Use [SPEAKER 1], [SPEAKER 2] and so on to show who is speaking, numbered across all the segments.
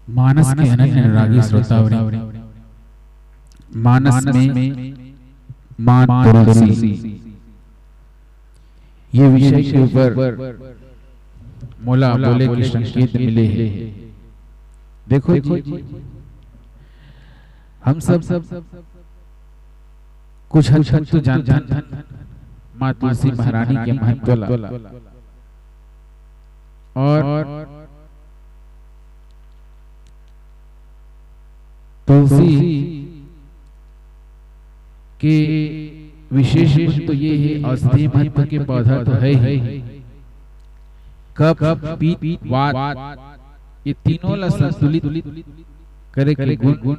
[SPEAKER 1] मानस के अनन्य अनुरागी श्रोतावरी, मानस में मां तुलसी, ये विषय के ऊपर मोला बोले के संकेत मिले हैं। देखो जी, हम सब कुछ हद तक तो जानते हैं मां तुलसी महारानी के महत्व और तुलसी के विशेष गुण तो ये है, औषधीय महत्व के पौधा तो है ही, कफ पित्त वात ये तीनों ला संतुलित करे के गुण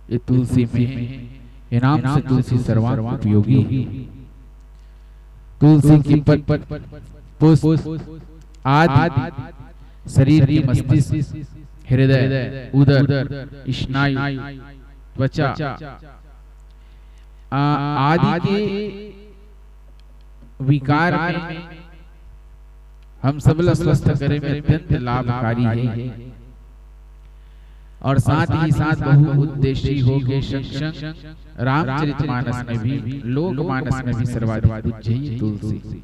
[SPEAKER 1] ये तुलसी में है। ये नाम से तुलसी सर्वांग उपयोगी है। तुलसी की पत्त पुष्प आदि शरीर की मस्तिष्क, हृदय, उदर, स्नायु, त्वचा आदि के विकार में हम सब स्वस्थ करे में अत्यंत लाभकारी है। और साथ ही साथ बहु उद्देश्यी हो के संग रामचरितमानस में भी, लोकमानस में भी सर्वाधिक पूज्य ही तुलसी।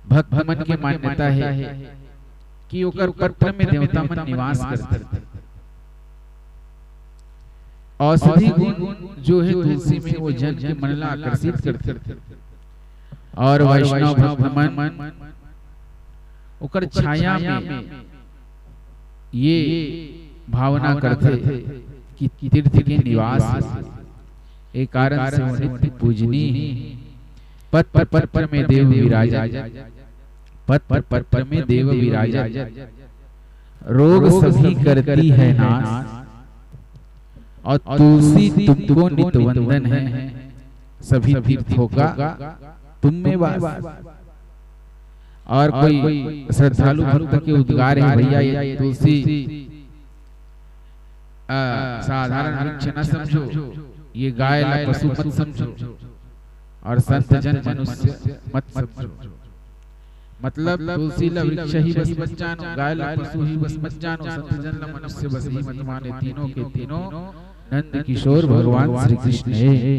[SPEAKER 1] भक्त मन के मान्यता है कि ओकर पत्र में देवता मन निवास करते। औषधि गुण जो है तुलसी में वो जन के मन ला आकर्षित करते और वैष्णव भक्त मन ओकर छाया में ये भावना करते कि तीर्थ के निवास एक कारण से वो नित्य पूजनीय। पत पर में देव विराजा, पत पर में देव विराजा, रोग सभी करती है नाश, और तुलसी तुमको नित्य वंदन है, सभी तीर्थों का तुम में वास। और कोई श्रद्धालु भक्त के उद्गार है, भैया ये तुलसी साधारण वृक्ष न समझो, ये गाय ला पशु मत समझो, और संत जन मनुष्य मत समझो। मतलब तुलसी ला वृक्ष ही बस मत जानो, गाय ला पशु ही बस मत जानो, संत जन ला मनुष्य बस ही मत माने। तीनों के तीनों नंद किशोर भगवान श्री कृष्ण है।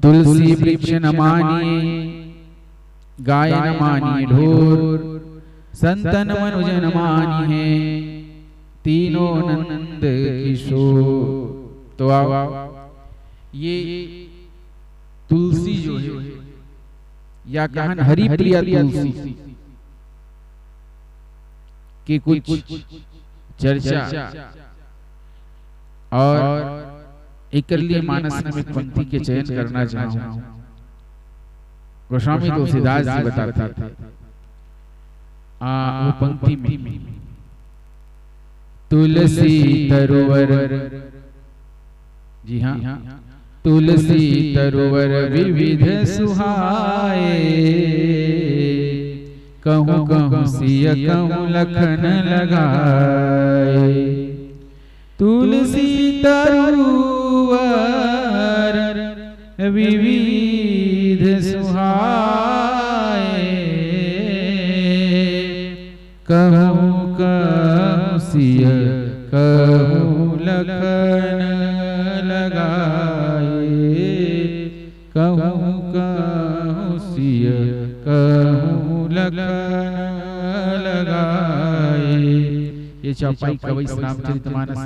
[SPEAKER 1] तुलसी वृक्ष न मानिए, गाय न मानिए ढोर, संतन मनुज न मानिए, तीनों नंद किशोर। तो आओ, ये तुलसी जो है या कहन हरि प्रिया तुलसी की कुछ चर्चा और एक लिए मानस में पंक्ति के चयन करना चाहूं। गोस्वामी तुलसीदास जी बताते थे वो पंक्ति में, तुलसी तरुवर, जी हाँ, तुलसी तरुवर विविध सुहाए, कहूँ कहूँ सिय कहूँ लखन लगाए। तुलसी तरुवर विविध सुहाए, कहूँ कहूँ सिय कहूँ लखन लगाए, कहूँ कहूँ सिय कहूँ लखन लगाए। ये चौपाई कवि रामचरितमानस।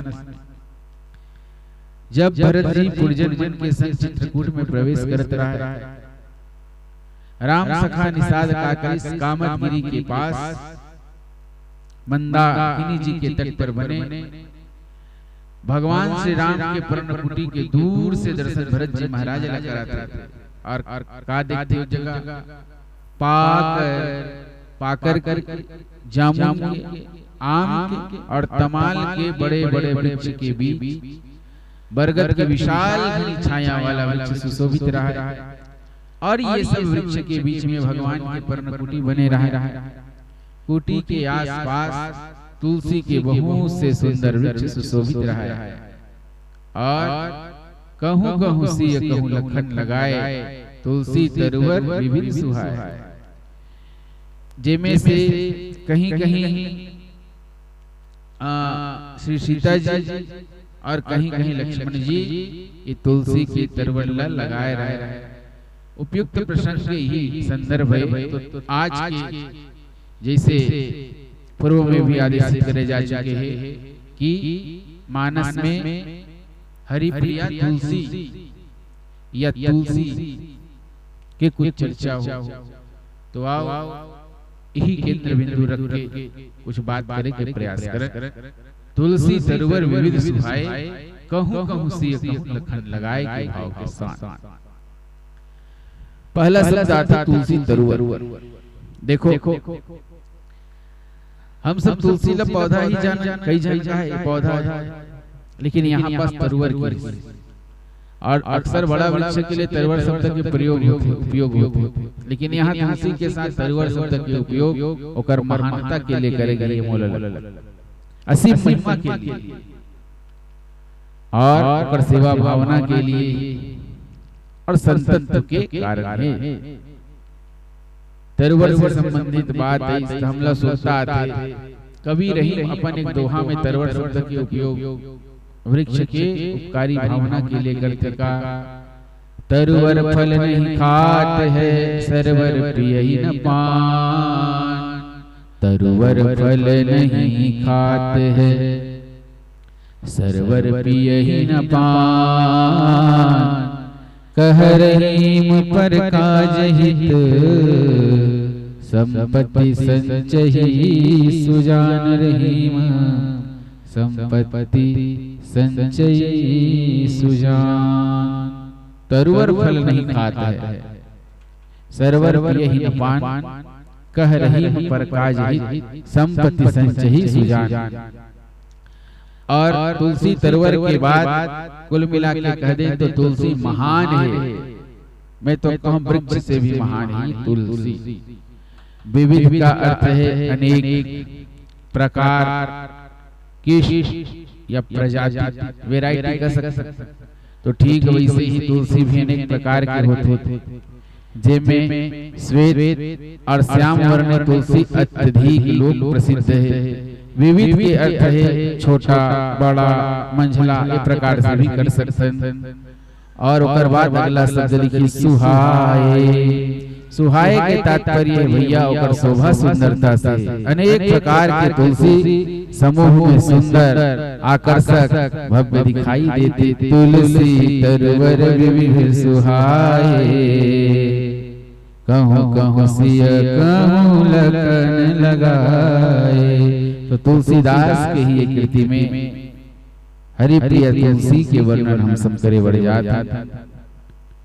[SPEAKER 1] जब भरत जी पुरजन मन के संग चित्रकूट में प्रवेश करत रहा, राम सखा निषाद काकलिस कामतगिरी के पास मंदाकिनी जी के तट पर बने भगवान श्री राम के पर्णकुटी के दूर से दर्शन भरत जी महाराज लगा कराते थे। और का देखते हो जगह पाकर कर जामुन के, आम के और तमाल के बड़े बड़े वृक्ष के बीच बरगद के विशाल घनी छाया वाला वृक्ष सुशोभित रहा है। और ये सब वृक्ष के बीच में भगवान के पर्णकुटी बने रहा है। कुटी के आसपास तुलसी के बहुत से सुंदर वृक्ष सुशोभित रहा है। और कहूँ कहूँ सिय कहूँ लखन लगाए, तुलसी तरुवर विविध सुहाए। जेमे से कहीं कहीं श्री सीता जी और कहीं कहीं लक्ष्मण जी ये तुलसी की तरवल्ला लगाए रहे। उपयुक्त प्रसंग के ही संदर्भ है। तो आज के जैसे पूर्व में भी आदेशित करे जा चुके हैं कि मानस में हरिप्रिया तुलसी या तुलसी के कुछ चर्चा हो, तो आओ यही केंद्र बिंदु रख के कुछ बात करने के प्रयास करें। तुलसी तरवर विविध सुहाए, कहूं कहूं सिय कहूं लखन लगाए के भाव के साथ। पहला शब्द आता तुलसी तरवर। देखो हम सब तुलसी का पौधा ही जाना, कई जगह है पौधा है, लेकिन यहाँ पास तरवर की और अक्सर बड़ा वृक्ष के लिए तरवर शब्द के उपयोग होते, लेकिन यहाँ तुलसी के साथ तरवर शब्द के उपयोग ओकर महानता के लिए करे गए मोल असीम महिमा के लिए और ओकर सेवा भावना के लिए और संतत्व के कारण है। तरवर से संबंधित बात है, हम लोग सुनता आते। कभी रहीम अपन एक दोहा में तरवर शब्द के उपयोग वृक्ष के उपकारी भावना के लिए करते का। तरवर फल नहीं खात है, सरवर प्रिय ही न पान। तरवर फल नहीं खात है, सरवर प्रिय ही न पान। कह रहीम पर काज हित, संपत्ति संचयी सुजान रहीम। संपत्ति संचयी सुजान। तरवर फल नहीं खाता है, सरवर प्रिय ही न पान। कह रहीम पर काज हित, संपत्ति संचयी सुजान। और तुलसी तरवर के बाद कुल मिला के कह दे तो तुलसी महान है। मैं तो कहूं वृक्ष से भी महान है तुलसी। विविध का अर्थ है अनेक प्रकार, किश या प्रजाति, वैरायटी का सकते। तो ठीक वैसे ही तुलसी भी अनेक प्रकार के होते, जिनमें श्वेत और श्याम वर्ण तुलसी अत्यधिक लोक प्रसिद्ध है। विविध के अर्थ है छोटा, बड़ा, मंझला, ये प्रकार से भी कर सकते हैं। और ओकर बाद अगला शब्द लिखी सुहाए। सुहाए के तात्पर्य भैया ओकर शोभा सुंदरता से अनेक प्रकार के तुलसी समूह में सुंदर, आकर्षक, भव्य दिखाई देते। तुलसी तरवर विविध सुहाए, कहूं कहूं सिय कहूं लखन लगाए। तो तुलसीदास के ही एक कृति में हरिप्रिय तुलसी के वर्णन हम सब करे बढ़ जाता।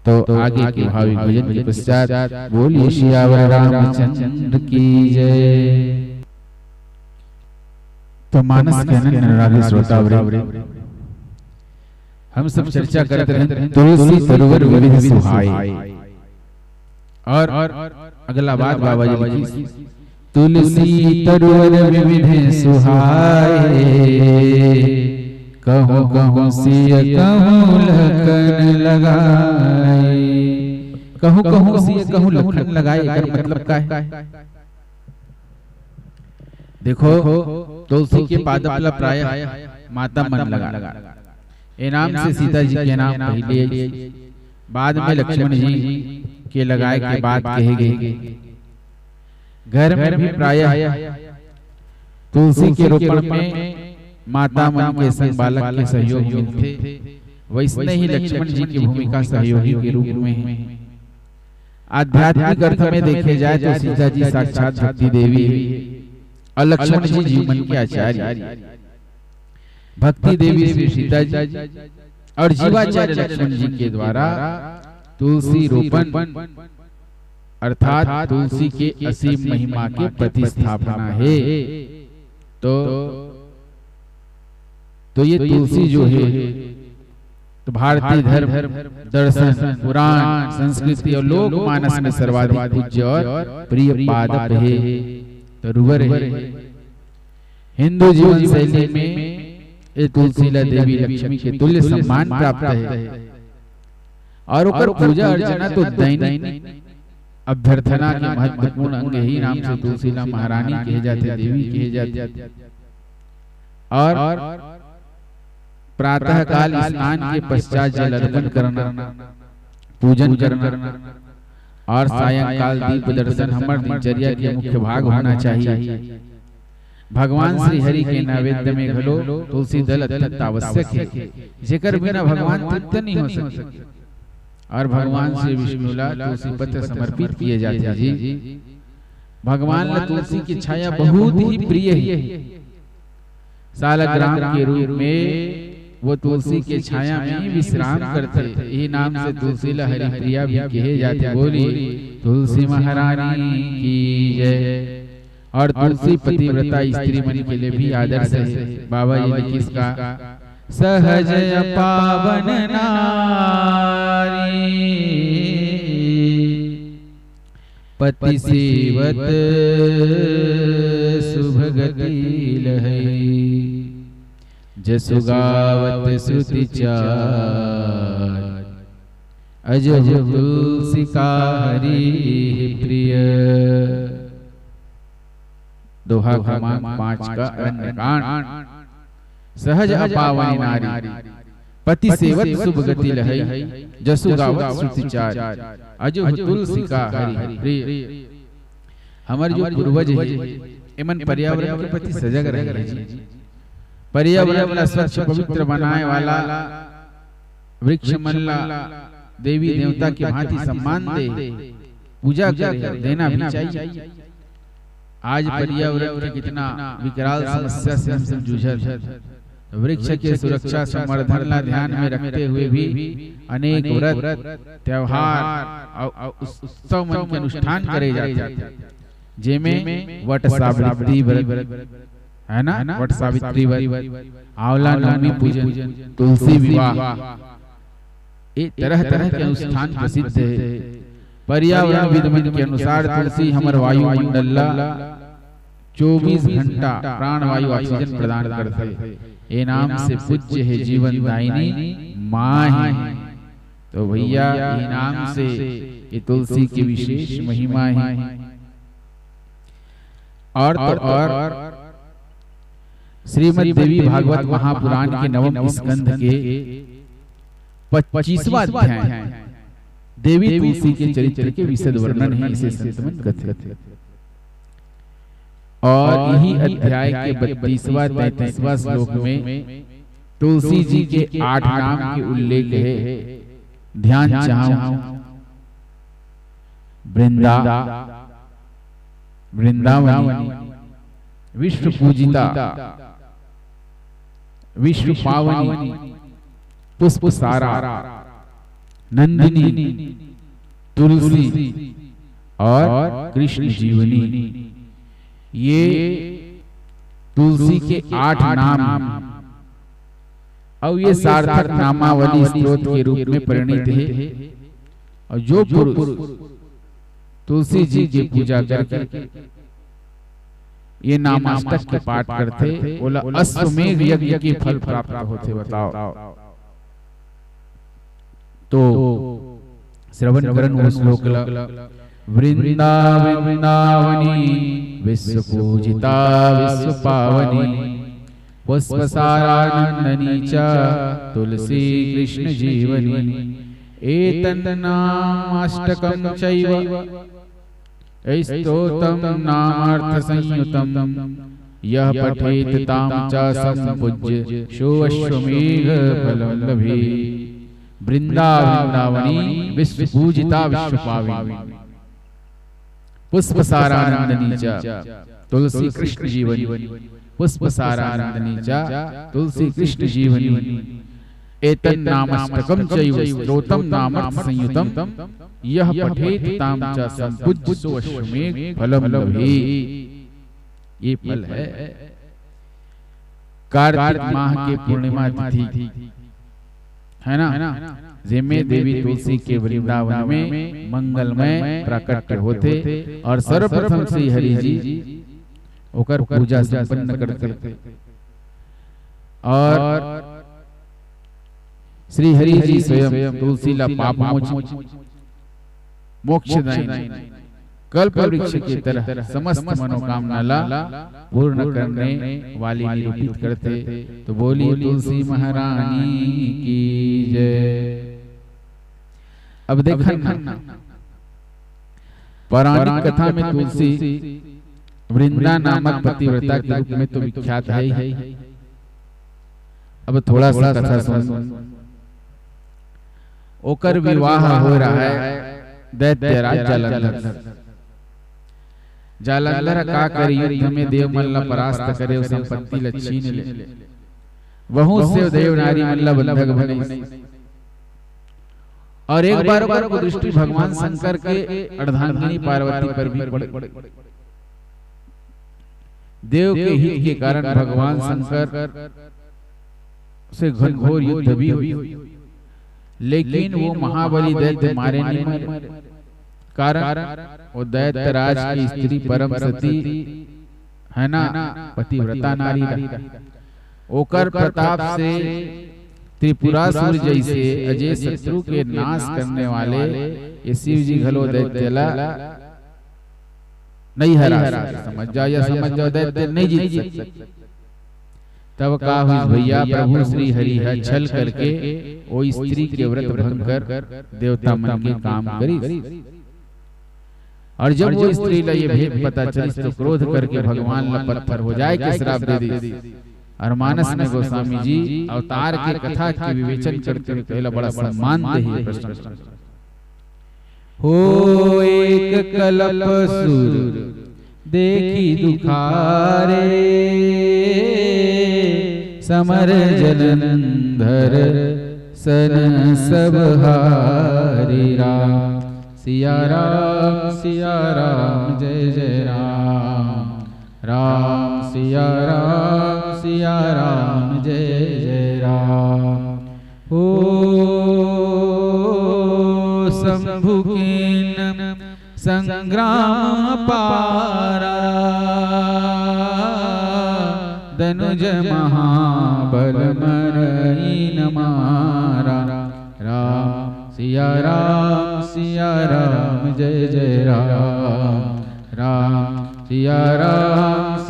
[SPEAKER 1] तो आगे के भावी भजन के पश्चात बोलिए सियावर रामचंद्र की जय। तो मानस के नराधे श्रोतावृंद, हम सब चर्चा करते हैं तुलसी तरवर विविध सुहाए। और अगला बात बाबा जी लिखी, तुलसी तरवर विविध सुहाए। कहूं कहूं सिय कहूं लखन लगाए। कहूं कहूं सिय कहूं लखन लगाए, एकर मतलब क्या है? देखो तुलसी के पादप प्राय माता मन लगा, ए नाम से सीता जी के नाम पहले, बाद में लक्ष्मण जी के लगाए के बाद कहे गए। घर में भी प्रायः तुलसी के रोपण में माता मन के संग बालक के सहयोग मिलते, वैसे ही लक्ष्मण जी की भूमिका सहयोगी के रूप में है। आध्यात्मिक अर्थ में देखे जाए तो सीता जी साक्षात भक्ति देवी और लक्ष्मण जी जीवन के आचार्य। भक्ति देवी श्री सीता जी और जीवाचार्य लक्ष्मण जी के द्वारा तुलसी रोपण अर्थात तुलसी के असीम महिमा की प्रतिस्थापना है। तो ये तुलसी जो है तो भारतीय धर्म, दर्शन, पुराण, संस्कृति और लोक मानस में सर्वाधिक पूज्य और प्रिय पादप है, तरवर है। हिंदू जीवन शैली में ये तुलसी देवी लक्ष्मी के तुल्य सम्मान प्राप्त है। और ओकर पूजा अर्चना तो दैनिक अभ्यर्थना के महत्वपूर्ण अंग ही नाम से तुलसी महारानी कहे जाते, देवी कहे जाते। और प्रातः काल स्नान के पश्चात जल अर्पण करना, पूजन करना और सायंकाल दीप दर्शन हमारे दिनचर्या के मुख्य भाग होना चाहिए। भगवान श्री हरि के नैवेद्य में घलो तुलसी दल अत्यंत आवश्यक है, जेकर बिना भगवान तृप्त नहीं हो सकते। और भगवान श्री विष्णुला तुलसी पत्र समर्पित किए जाते हैं जी। भगवान ला तुलसी की छाया बहुत ही प्रिय है। सालग्राम के रूप में वो तुलसी के छाया में विश्राम करते, यही नाम से तुलसी ला हरि प्रिया भी कहे जाते। बोली तुलसी महारानी की जय। और तुलसी पतिव्रता स्त्री मन के लिए भी आदर्श है। बाबा जी ने किसका? सहज पावन नारी पति सेवत शुभगति लहै, जसु गावत श्रुति चार, अजब तुलसी का हरि प्रिय। दोहा क्रमांक 5 का अन्नकांड। सहज अपावनी नारी पति सेवत शुभ गति लहै, जसु गावत श्रुति चार, अजब तुलसी का हरि प्रिय। हमारे जो पूर्वज है एमन पर्यावरण के प्रति सजग रहे जी। पर्यावरण ला स्वच्छ पवित्र बनाए वाला वृक्ष मल्ला देवी देवता के भांति सम्मान दे, पूजा करे, देना भी चाहिए। आज पर्यावरण के कितना विकराल समस्या से हम सब जूझत। वृक्ष के सुरक्षा संवर्धन ला ध्यान में रखते हुए भी अनेक व्रत त्योहार और उत्सव मन के अनुष्ठान करे जाते, जेमे वट सावित्री व्रत है ना, वट सावित्री व्रत, आंवला नवमी पूजन, तुलसी विवाह, ये तरह तरह के अनुष्ठान प्रसिद्ध है। पर्यावरण विद्वान के अनुसार तुलसी हमार वायुमंडल 24 घंटा प्राणवायु ऑक्सीजन प्रदान करते। ये नाम से पूज्य है जीवन दायिनी माँ है। तो भैया ये नाम से ये तुलसी की विशेष महिमा है। और श्रीमद् देवी भागवत महापुराण के नवम स्कंध के 25वां अध्याय देवी तुलसी के चरित्र के विशद वर्णन है, इसे संतमन कथन। और यही अध्याय के 32वां 33वां श्लोक में तुलसी जी के 8 नाम के उल्लेख है। ध्यान चाहूं वृंदावनी, विश्व पूजिता, विश्व पावनी, पुष्प सारा, नंदिनी, तुलसी और कृष्ण जीवनी। ये तुलसी के 8 नाम और ये सार्थक नामावली स्तोत्र के रूप में परिणित है। और जो पुरुष तुलसी जी की पूजा करके ये नामाष्टक के पाठ करते, बोला अश्वमेध यज्ञ के फल प्राप्त होते। बताओ तो श्रवण करन वो श्लोक वृंदावनी विश्व पूजिता विश्व पावनी, पुष्प सारानंदनी च तुलसी कृष्ण जीवनी। एतन्नामाष्टकं चैव स्तोत्रं नामार्थ संयुतं, यः पठेत तां च संपूज्य सोऽश्वमेध फलं लभेत्। वृंदावनी विश्व पूजिता विश्व पावनी, पुष्प सारानंदनी च तुलसी कृष्ण जीवनी। पुष्प सारानंदनी च तुलसी कृष्ण जीवनी। एतन्नामाष्टकं चैव स्तोत्रं नामार्थ संयुतं, यः पठेत तां च संपूज्य सोऽश्वमेध फलं लभेत्। ये फल है कार्तिक माह के पूर्णिमा तिथि है ना, जिसमें देवी तुलसी के वृंदावन में मंगलमय प्रकट होते और सर्वप्रथम श्री हरि जी ओकर पूजा संपन्न करते। और श्री हरि जी स्वयं तुलसी ला पाप मोक्ष दायिनी कल्प वृक्ष की तरह समस्त मनोकामना ला पूर्ण करने वाली निरूपित करते। तो बोली तुलसी महारानी की जय। अब देखना पौराणिक कथा में तुलसी वृंदा नामक पतिव्रता के रूप में तो विख्यात है ही। अब थोड़ा सा कथा सुन। ओकर विवाह हो रहा है दैत्यराज जालंधर। जालंधर का कर युद्ध में देव मल्ल परास्त करे, संपत्ति ल छीन ले। वहु से देव नारी मल्ल बंधक बने। और एक बार को दृष्टि भगवान शंकर के अर्धांगिनी पार्वती पर भी पड़े। देव के हित के कारण भगवान शंकर से घनघोर युद्ध भी हुई, लेकिन वो महाबली दैत्य मारे नहीं मरे। कारण वो दैत्यराज की स्त्री परम सती है ना, पतिव्रता नारी। ओकर प्रताप से त्रिपुरासुर जैसे अजय शत्रु के नाश करने वाले ये शिव जी घलो दैत्यला नहीं हरा। समझ जाओ या समझ जाओ, दैत्य नहीं जीत सकते। तब का हुई भैया, प्रभु श्री हरि है छल करके वो स्त्री के व्रत भंग कर देवता मन के काम करी। और जब वो स्त्री ला ये भेद पता चली तो क्रोध करके भगवान ला पत्थर हो जाए के श्राप दे दी। और मानस में गोस्वामी जी अवतार के कथा के विवेचन करते हुए पहला बड़ा सम्मान दे प्रश्न हो। एक कल्प सुर देखी दुखारे, समर जलंधर सन सब हारी। राम सिया राम जय जय राम। राम सिया राम जय जय राम। हो शंभु कीन संग्राम पारा, धनुज महाबल मरई न मारा। राम सिया राम जय जय राम। राम सिया राम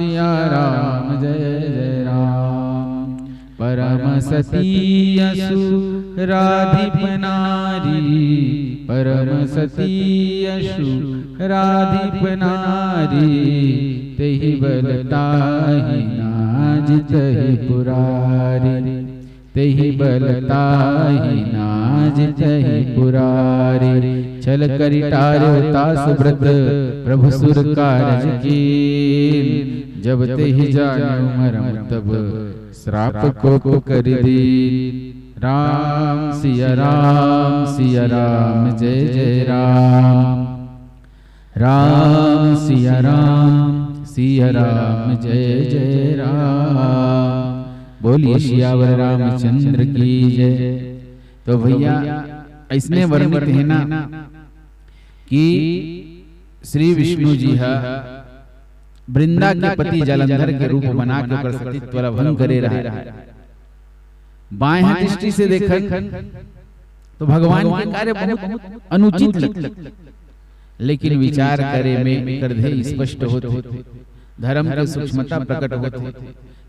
[SPEAKER 1] जय जय राम। परम सती असुराधिप नारी, परम सती असुराधिप नारी। तेहि बलताहि नाज तहि पुरारी, तेहि बलताहि नाज तहि पुरारी। छल करि टार्यो सुब्रत प्रभु सुर कारज कीन। जब तेहि जान्यो मरम तब श्राप को कर दी। राम सिया राम जय जय राम। राम सिया राम जय जय राम। बोलिए सियावर रामचंद्र की जय। तो भैया इसने वर्णित है ना कि श्री विष्णु जी है वृंदा के पति जालंधर के रूप बना के कर सतीत्व भंग करे रहा है। बाएं दृष्टि से देखन तो भगवान के कार्य बहुत अनुचित लगते, लेकिन विचार करे में करधे स्पष्ट होते, धर्म की सूक्ष्मता प्रकट होती।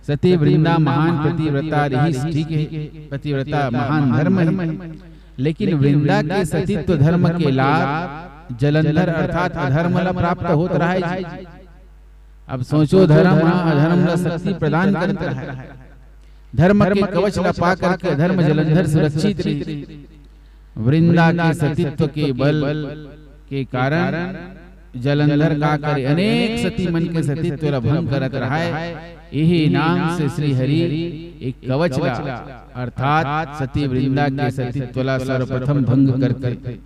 [SPEAKER 1] सती वृंदा महान पतिव्रता रही, ठीक है, पतिव्रता महान धर्म है, लेकिन वृंदा के सतीत्व धर्म के लाभ जालंधर अर्थात अधर्म ला प्राप्त होत रहा है। अब सोचो, धर्म अधर्म ला शक्ति प्रदान करता है। धर्म के कवच ला पा करके अधर्म जालंधर सुरक्षित रही। वृंदा के सतीत्व के बल के कारण जालंधर का करे अनेक सती मन के सतीत्व ला भंग करत रहा है। यही नाम से श्री हरि एक कवच ला अर्थात सती वृंदा के सतीत्व ला सर्वप्रथम भंग करते।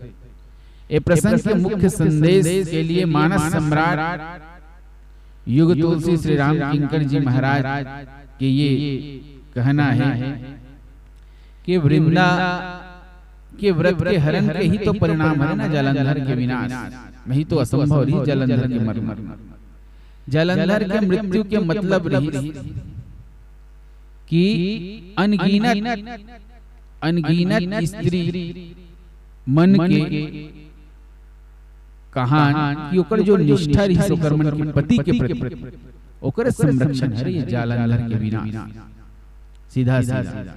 [SPEAKER 1] ये प्रसंग के मुख्य संदेश के लिए मानस सम्राट युग तुलसी श्री राम किंकर जी महाराज के ये कहना है कि वृंदा के व्रत के हरण के ही तो परिणाम है ना जालंधर के विनाश, नहीं तो असंभव रही जालंधर के मरना। जालंधर के मृत्यु के मतलब रही कि अनगिनत स्त्री मन के कहान कि ओकर जो निष्ठा रही ओकर मन के पति के प्रति ओकर संरक्षण है जालंधर के बिना सीधा सीधा।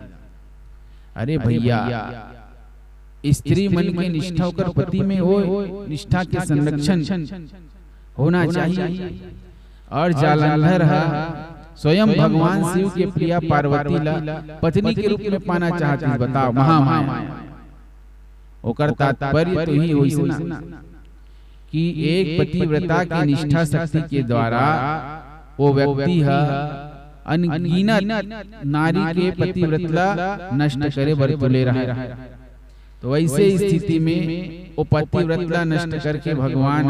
[SPEAKER 1] अरे भैया स्त्री मन के निष्ठा ओकर पति में हो, निष्ठा के संरक्षण होना चाहिए। और जालंधर स्वयं भगवान शिव के प्रिया पार्वती ला पत्नी के रूप में पाना चाहती है। बताओ महामाया। ओकर तात्पर्य तो ही होइस ना कि एक पतिव्रता की निष्ठा शक्ति के द्वारा वो व्यक्ति अनगिनत नारी के पतिव्रता नष्ट करे बर तुले रहा। तो ऐसे स्थिति में वो पतिव्रता नष्ट करके भगवान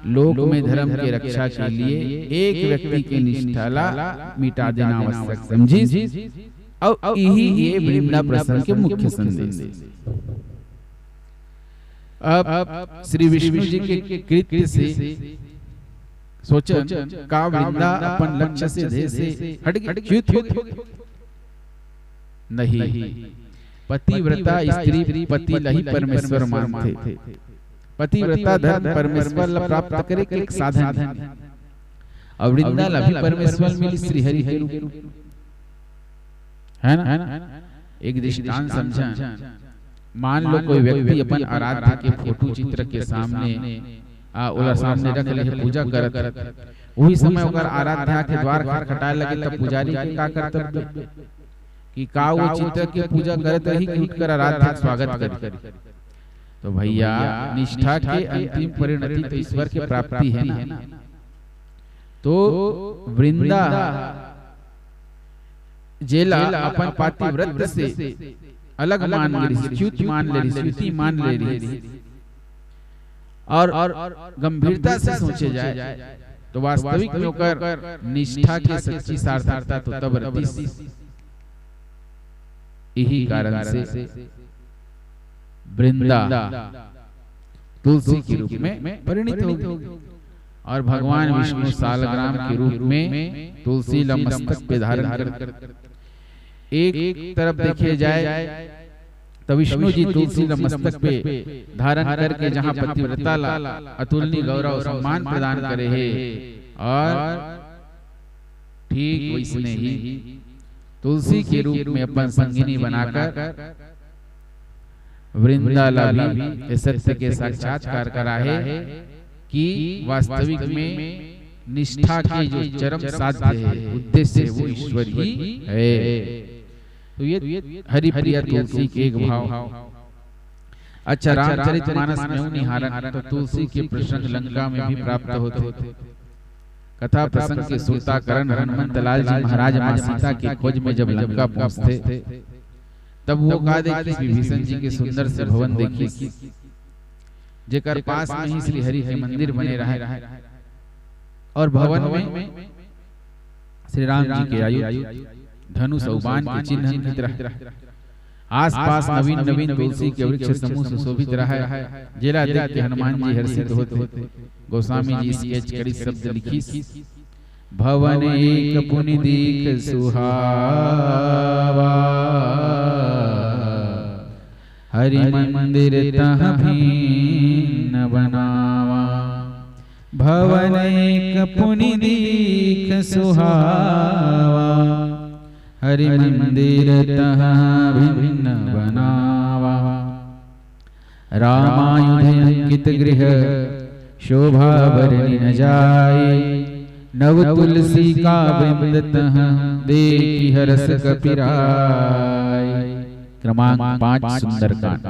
[SPEAKER 1] लोक में धर्म के रक्षा के लिए एक व्यक्ति की निष्ठा ला मिटा देना आवश्यक समझी। और यही ये वृंदा प्रसंग के मुख्य संदेश। अब श्री विष्णु जी के कृत्य से सोचन का वृंदा अपन लक्ष्य से देह से हट नहीं। पतिव्रता स्त्री पति लही परमेश्वर मानते। पतिव्रता धर्म परमेश्वर प्राप्त करे के एक साधन है। और वृंदा भी परमेश्वर मिली श्री हरि के रूप है ना। एक दृष्टांत समझा। मान लो कोई व्यक्ति अपन आराध्य के फोटो चित्र के सामने सामने रख ले पूजा करत, वही समय ओकर आराध्या के द्वार खटखटाए लगे तब पुजारी के का कर्तव्य कि का वो चित्र के पूजा करत रही कि उठकर आराध्य स्वागत करी। तो भैया निष्ठा के अंतिम परिणति तो ईश्वर की प्राप्ति है ना। तो वृंदा जेला अपन पातिव्रत से अलग मान ले रही, च्युत मान ले रही, स्वीति मान ले रही और गंभीरता से सोचे जाए तो वास्तविक में होकर निष्ठा के सच्ची सार्थकता तो तब रहती। यही कारण से वृंदा तुलसी के रूप में परिणित होगी और भगवान विष्णु सालग्राम के रूप में तुलसी मस्तक पे धारण कर। एक तरफ देखे जाए तो विष्णु जी तुलसी मस्तक पे धारण करके जहाँ पतिव्रता ला अतुलनीय गौरव सम्मान प्रदान करे है, और ठीक वैसने ही तुलसी के रूप में अपन संगिनी बनाकर वृंदा भी सत्य के साक्षात्कार करा है कि वास्तविक में निष्ठा के जो चरम साध्य है उद्देश्य वो ईश्वर ही है। तो ये हरि प्रिया तुलसी के एक भाव। अच्छा, रामचरितमानस में निहारन तो तुलसी के प्रसंग लंका में भी प्राप्त होते। कथा प्रसंग के श्रोताकरण हनुमंत लाल जी महाराज मां सीता की खोज में जब लंका पहुंचते तब वो का देखी विभीषण जी के सुंदर से भवन देखी जेकर पास में ही श्री हरि के मंदिर बने रहे और भवन में श्री राम जी के आयु धनुष औबान के चिन्ह अंकित रहे। आसपास नवीन नवीन तुलसी के वृक्ष समूह सुशोभित रहा। जेला देख के हनुमान जी हर्षित होते। गोस्वामी जी स्केच कड़ी शब्द लिखी। भवन एक पुनि दीख सुहावा हरि मंदिर तह भीन बनावा। भवन एक पुनि दीख सुहावा हरि मंदिर तह भिन्न बनावा। रामायुध अंकित गृह शोभा बरनी न जाए। नव तुलसी का वृंद तह देखी हरस कपिराय। क्रमांक 5 सुंदरकांड।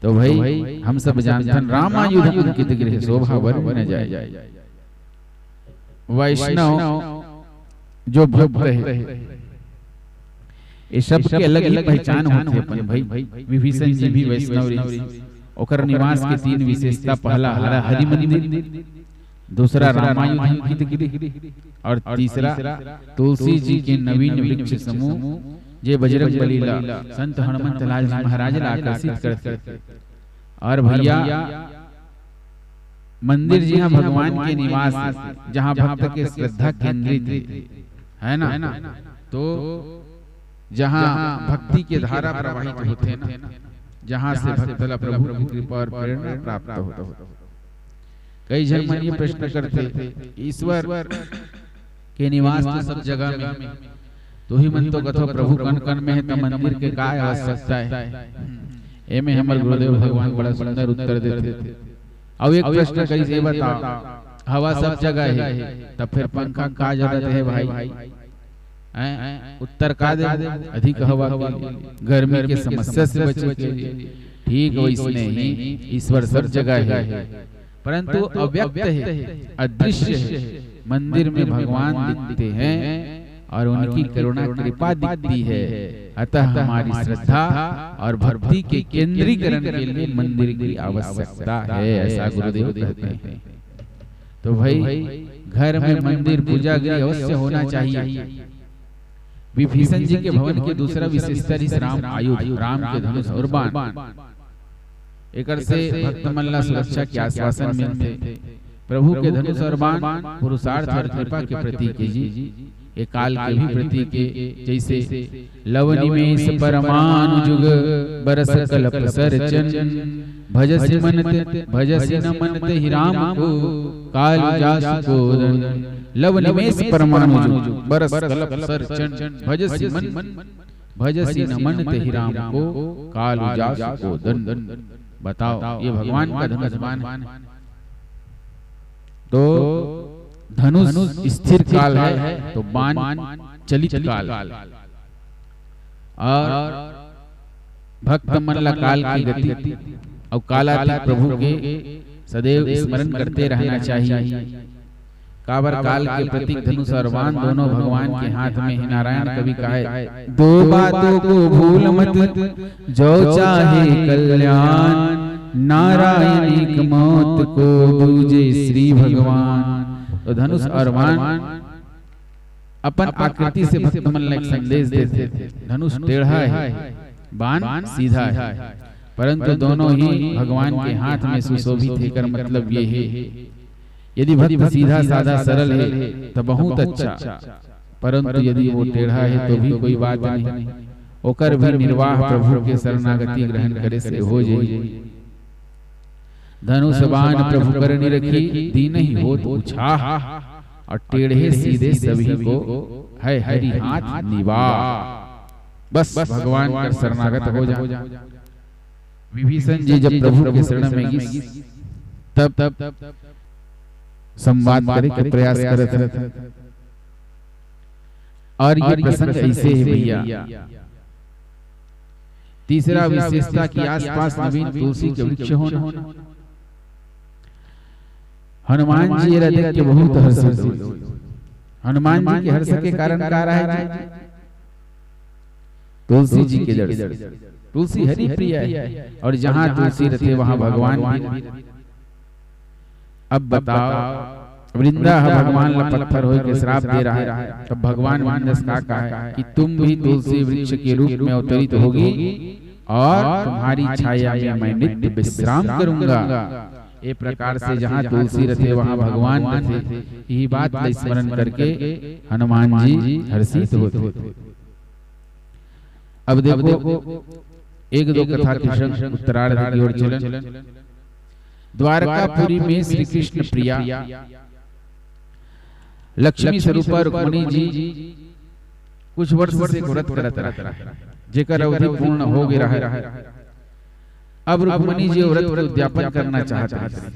[SPEAKER 1] तो भाई हम सब जानते हैं रामायुध अंकित गृह शोभा बरनी न जाए। वैष्णव जो भक्त है ये सब के अलग ही पहचान होती है अपन भाई। विभीषण जी भी वैष्णव रही। ओकर निवास के 3 विशेषता, पहला हरि मंदिर, दूसरा रामायुध अंकित गृह और तीसरा तुलसी जी के नवीन वृक्ष समूह जे बजरंग बली ला संत हनुमंत लाल जी महाराज ला आकर्षित करते। और भैया मंदिर जी हाँ भगवान के निवास जहाँ भक्त के श्रद्धा केंद्रित है ना। तो जहाँ भक्ति के धारा प्रवाहित होते हैं ना, जहाँ से भक्त प्रभु की कृपा और प्रेरणा प्राप्त होता। कई जन मन ये प्रश्न करते, ईश्वर के निवास तो सब जगह में, तो ही मन तो कथो प्रभु कण कण में है, तो मंदिर के का आवश्यकता है। एमे हमर गुरुदेव भगवान बड़ा सुंदर उत्तर देते। अब एक प्रश्न कैसे बताओ, हवा सब जगह है, तब फिर पंखा का जरूरत है भाई? उत्तर का दे, अधिक हवा के गर्मी के समस्या से बचने के लिए। ठीक वैसने ही ईश्वर सब जगह है, परंतु अव्यक्त है, अदृश्य है। मंदिर में भगवान दिखते हैं और उनकी करुणा कृपा दिखती है। अतः हमारी श्रद्धा और भक्ति के केंद्रीकरण के लिए मंदिर की आवश्यकता है, ऐसा गुरुदेव कहते हैं। तो भाई घर में मंदिर पूजा गृह अवश्य होना चाहिए। विभीषण जी के भवन के दूसरा विशेषता इस राम आयुध, राम के धनुष और बाण। एक से भक्त मन सुरक्षा के आश्वासन मिलते। प्रभु के धनुष और बाण पुरुषार्थ और कृपा के प्रतीक है जी, एक काल के भी प्रतीक है। जैसे लव निमेष परमाणु जुग बरस कल्प सरचन, भजसि न मनते ही राम को काल जासु कोदन। लव निमेष परमाणु जुग बरस कल्प सरचन, भजसि न मनते ही राम को काल जासु कोदन। बताओ, ये भगवान का धनुष बाण है। तो धनुष स्थिर काल है, तो बाण चलित काल। और भक्त मन काल की गति और कालातीत प्रभु के सदैव स्मरण करते रहना चाहिए। काबर काल के प्रतीक धनुष और बाण दोनों भगवान के हाथ में है। नारायण कवि कहे, दो बातों को भूल मत, जो चाहे कल्याण, नारायण एक मौत को दूजे श्री भगवान। तो धनुष और बाण अपन आकृति से भक्त मन एक संदेश देते। धनुष टेढ़ा है, बाण सीधा है, परंतु दोनों ही भगवान के हाथ में सुशोभित है। कर मतलब ये है, यदि भक्त सीधा साधा सरल है तो बहुत अच्छा, परंतु यदि वो टेढ़ा है तो भी कोई बात नहीं, ओकर भी निर्वाह प्रभु के शरणागति ग्रहण करे से हो जाए। धनुष बाण प्रभु करनी रखी, दीन ही होत उछाह, और टेढ़े सीधे सभी को है हरि हाथ निवाह। बस भगवान का शरणागत हो जा। विभीषण जी जब प्रभु के शरण में गए, तब संवाद करे के प्रयास करते थे। और ये प्रसंग ऐसे है भैया। तीसरा विशेषता की आसपास नवीन तुलसी के वृक्ष होना। हनुमान जी ये देख के बहुत हर्षित हुए। हनुमान जी के हर्ष के कारण क्या रहा है? तुलसी जी के जड़। तुलसी हरि प्रिय है, और जहाँ तुलसी रहते वहाँ भगवान भी। अब बताओ, वृंदा भगवान ला पत्थर हो के श्राप दे रहा है, तब भगवान मानस का कहा है कि तुम भी तुलसी वृक्ष के रूप में अवतरित होगी और तुम्हारी छाया में मैं नित्य विश्राम करूंगा। ये प्रकार से जहाँ तुलसी रहते वहाँ भगवान रहते। यही बात स्मरण करके हनुमान जी हर्षित होते। अब देखो, एक दो कथा के संग उत्तरार्ध की ओर चलन। द्वारकापुरी में श्री कृष्ण प्रिया लक्ष्मी स्वरूपा रुक्मिणी जी कुछ वर्ष से व्रत करत रहा, जेकर अवधि पूर्ण हो गया है। अब रुक्मिणी जी व्रत का उद्यापन करना चाहते हैं।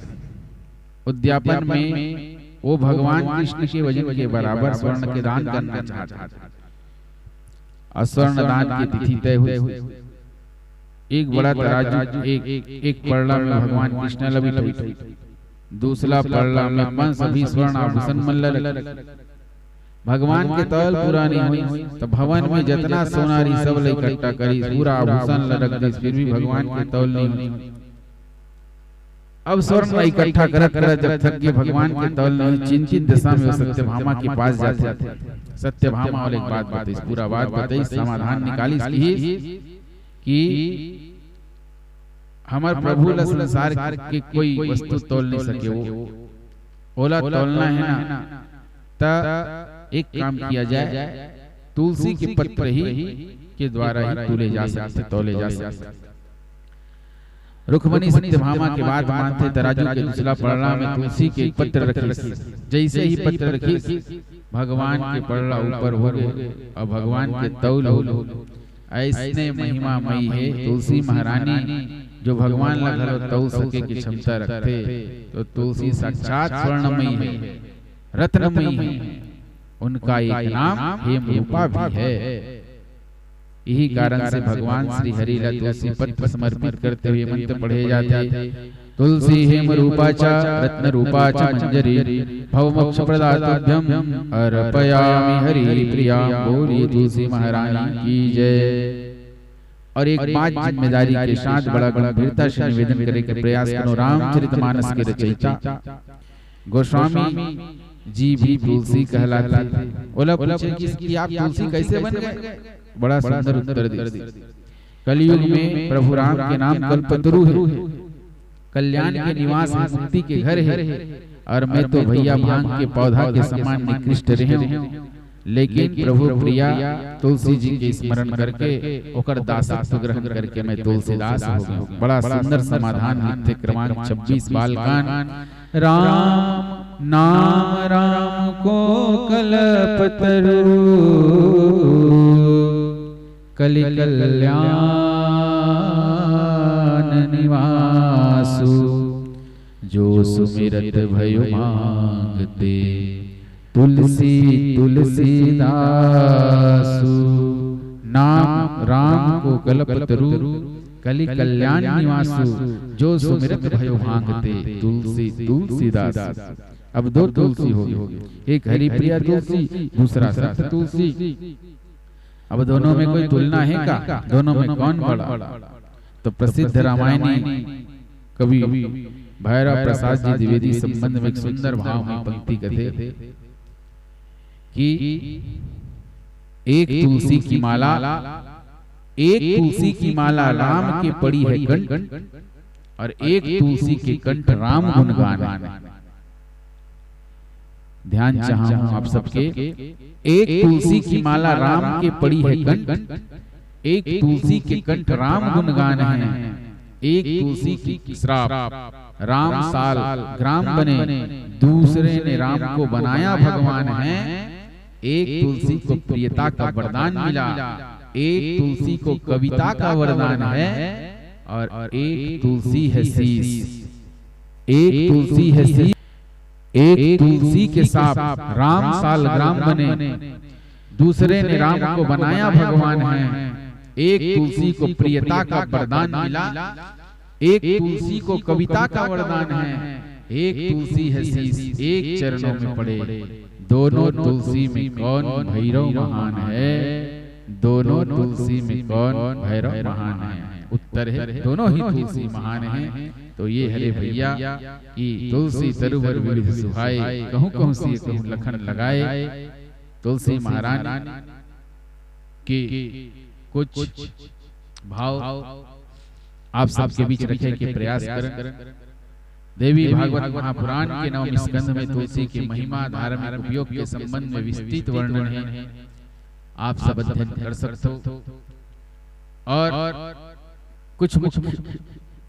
[SPEAKER 1] उद्यापन में वो भगवान कृष्ण के वजन के बराबर स्वर्ण के दान करना चाहते हैं। और स्वर्ण दान की तिथि तय हुई। एक बड़ा तराजू, एक पड़ला में भगवान कृष्ण लबित, दूसरा पड़ला में मन सभी स्वर्ण आभूषण मल्ल। भगवान के तौल पूरा नहीं हुई तो भवन में जितना सोनारी सब ले इकट्ठा करी, पूरा आभूषण रख दी, फिर भी भगवान के तौल नहीं हुई। अब स्वर्ण इकट्ठा करत जब थक के भगवान के तौल नहीं, चिंतित दशा में सत्यभामा के पास जाते। सत्यभामा वाले एक बात बताई, पूरा बात बताई, समाधान निकाली कि हमारे प्रभु ला संसार के कोई वस्तु तोल नहीं सके, वो ओला तोलना है ना, ता एक काम किया जाए, तुलसी के पत्र ही के द्वारा ही तोले जा सकते। रुक्मणी सत्यभामा के बात मानते तराजू के दूसरा पलड़ा में तुलसी के पत्र रखी। जैसे ही पत्र रखी भगवान के पलड़ा ऊपर हो गए और भगवान के तौल हो। ऐसने महिमा मई है तुलसी महारानी जो भगवान लगल तौल सके की क्षमता रखते। तो तुलसी साक्षात स्वर्णमयी है, रत्नमयी है। उनका एक नाम हेमरूपा भी है। यही कारण से भगवान श्री हरि ला तुलसी पत्र समर्पित करते हुए मंत्र पढ़े जाते। तुलसी हेमरूपा च रत्नरूपा च मंजरी भवमोक्ष प्रदातुभ्यं अर्पयामि हरि प्रिया। बोलिए तुलसी महारानी की जय। और एक बात जिम्मेदारी के साथ बड़ा गंभीरता से निवेदन करे के प्रयास करो। रामचरितमानस के रचयिता गोस्वामी जी भी तुलसी कहलाते थे। बोला पूछे कि आप तुलसी कैसे बन गए? बड़ा सुंदर उत्तर दिया। कलयुग में प्रभु राम के नाम कल्पतरु है, कल्याण के निवास है, मुक्ति के घर है। और मैं तो भैया भांग के पौधा के समान निकृष्ट रहे हूँ, लेकिन प्रभु प्रिया तुलसी जी के स्मरण करके ओकर दासत्व ग्रहण करके मैं तुलसीदास हो गया। बड़ा सुंदर समाधान लिखते क्रमांक 26 बालकान। राम नाम राम को कल्पतरु कलि कल्याण निवासु जो सुमिरत भयो मांगते तुलसी तुलसीदासु। नाम राम को कल्पतरु कलि कल्याण निवासु जो सुमिरत भयो मांगते तुलसी तुलसीदास। अब दो तुलसी हो गए, एक हरिप्रिया तुलसी, दूसरा सत्य तुलसी। अब दोनों में कोई तुलना है का? दोनों में कौन बड़ा? तो प्रसिद्ध रामायणी कवि भैरव प्रसाद जी द्विवेदी संबंध में एक सुंदर भाव में पंक्ति कहते कि एक तुलसी की माला, एक तुलसी की माला राम के पड़ी है कंठ, और एक तुलसी के कंठ राम गुणगान है। ध्यान चाहूं आप सबके, एक तुलसी की माला राम के पड़ी है कंठ, एक तुलसी के कंठ राम गुणगान है। एक तुलसी की श्राप राम साल ग्राम बने, दूसरे ने राम को बनाया भगवान है। एक तुलसी को प्रियता का वरदान मिला, एक तुलसी को कविता का वरदान है, और एक तुलसी है शीश। एक तुलसी है शीश, एक तुलसी के साथ राम साल ग्राम बने, दूसरे ने राम को बनाया भगवान है। एक तुलसी को प्रियता का वरदान मिला, एक तुलसी को कविता का वरदान है, एक तुलसी है शीश, एक चरणों में पड़े। दोनों तुलसी में कौन भैरव महान है? दोनों तुलसी में कौन भैरव महान है? उत्तर है दोनों ही तुलसी महान हैं। तो ये हरे भैया कि तुलसी तरुवर विविध सुहाए, कहूँ कहूँ से कहूँ लखन लगाए। तुलसी महारानी के कुछ भाव आप सबके बीच रखे के प्रयास करें। देवी भागवत महापुराण के 9वें स्कंध में तुलसी की महिमा धार्मिक उपयोग के संबंध में विस्तृत वर्णन है, आप सब अध्ययन कर सकते हो। और कुछ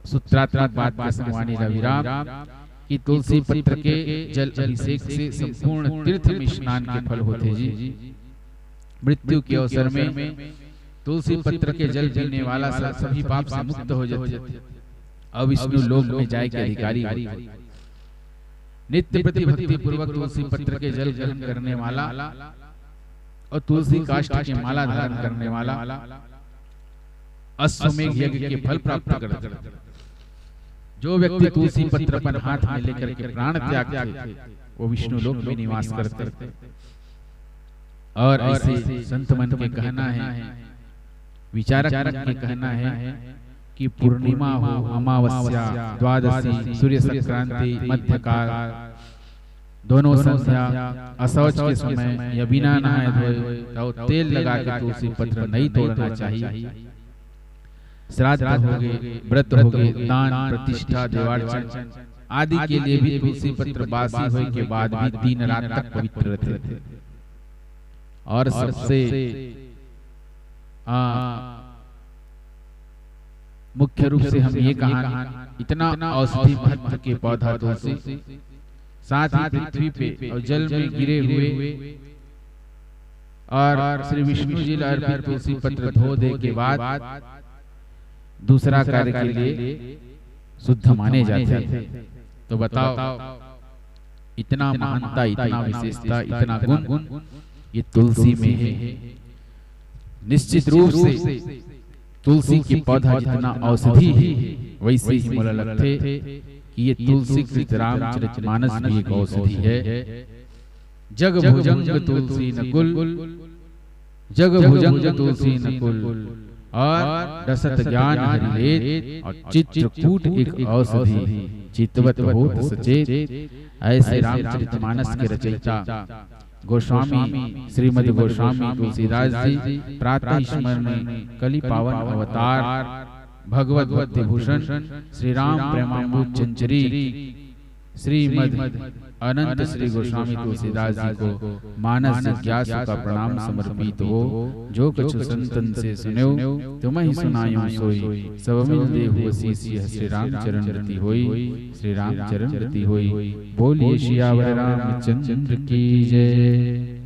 [SPEAKER 1] सूत्रात्मक बात पर संवानी रविराम कि तुलसी पत्र के जल अभिषेक से संपूर्ण तीर्थ में स्नान के फल होते जी। मृत्यु के अवसर में तुलसी पत्र के जल पीने वाला सभी पाप से मुक्त हो जाते, अब विष्णु लोक में जाए के अधिकारी हो। नित्य प्रति भक्ति पूर्वक तुलसी पत्र के जल ग्रहण करने वाला और तुलसी काष्ठ की माला धारण करने वाला अश्वमेध यज्ञ के फल प्राप्त करता है। जो व्यक्ति तुलसी पत्र पर हाथ में लेकर के प्राण त्यागते वो विष्णु लोक में निवास करते। और ऐसे संत मन के कहना है, विचारक मन के कहना है कि पूर्णिमा हो, अमावस्या, द्वादशी, सूर्य संक्रांति, मध्यकाल, दोनों संध्या, असौच के समय या बिना नहाए धोए तो तेल लगा के तुलसी पत्र नहीं तोड़ना चाहिए। श्राद्ध हो गए, व्रत हो गए, दान प्रतिष्ठा देवार्चन आदि के लिए भी तुलसी पत्र बासी होने के बाद भी 3 रात तक पवित्र रहते थे। और सबसे मुख्य रूप से हम ये कहानी इतना औषधि महत्व के पौधा तुलसी, साथ ही पृथ्वी पे और जल में गिरे हुए और श्री विष्णु जी अर्पित तुलसी पत्र धो दे के बाद दूसरा कार्य के लिए शुद्ध माने जाते हैं। तो बताओ इतना महानता, इतना विशेषता, इतना गुण ये तुलसी में है। निश्चित रूप से तुलसी के पौधा जितना औषधि है वैसे ही मुझे लगते कि ये तुलसी कृत रामचरितमानस भी एक औषधि है। जग भुजंग तुलसी नकुल, जग भुजंग तुलसी नकुल, और रसत ज्ञान हरिलेत, और चित्रकूट एक औषधि, चितवत होत सचेत। ऐसे रामचरितमानस के रचयिता गोस्वामी श्रीमद गोस्वामी तुलसीदास जी प्रातः स्मरण कलि पावन अवतार भगवत विभूषण श्री राम प्रेमामृत चंचरी श्रीमद अनंत श्री गोस्वामी तुलसीदास जी को मानस जिज्ञासु का प्रणाम समर्पित हो। जो कछु संतन से सुन्यो तुम्हें सुनायो सोई, सब मिल देहु असीसी श्री राम चरण रति होई, श्री राम चरण रति होई। बोलिए सियावर रामचंद्र की जय।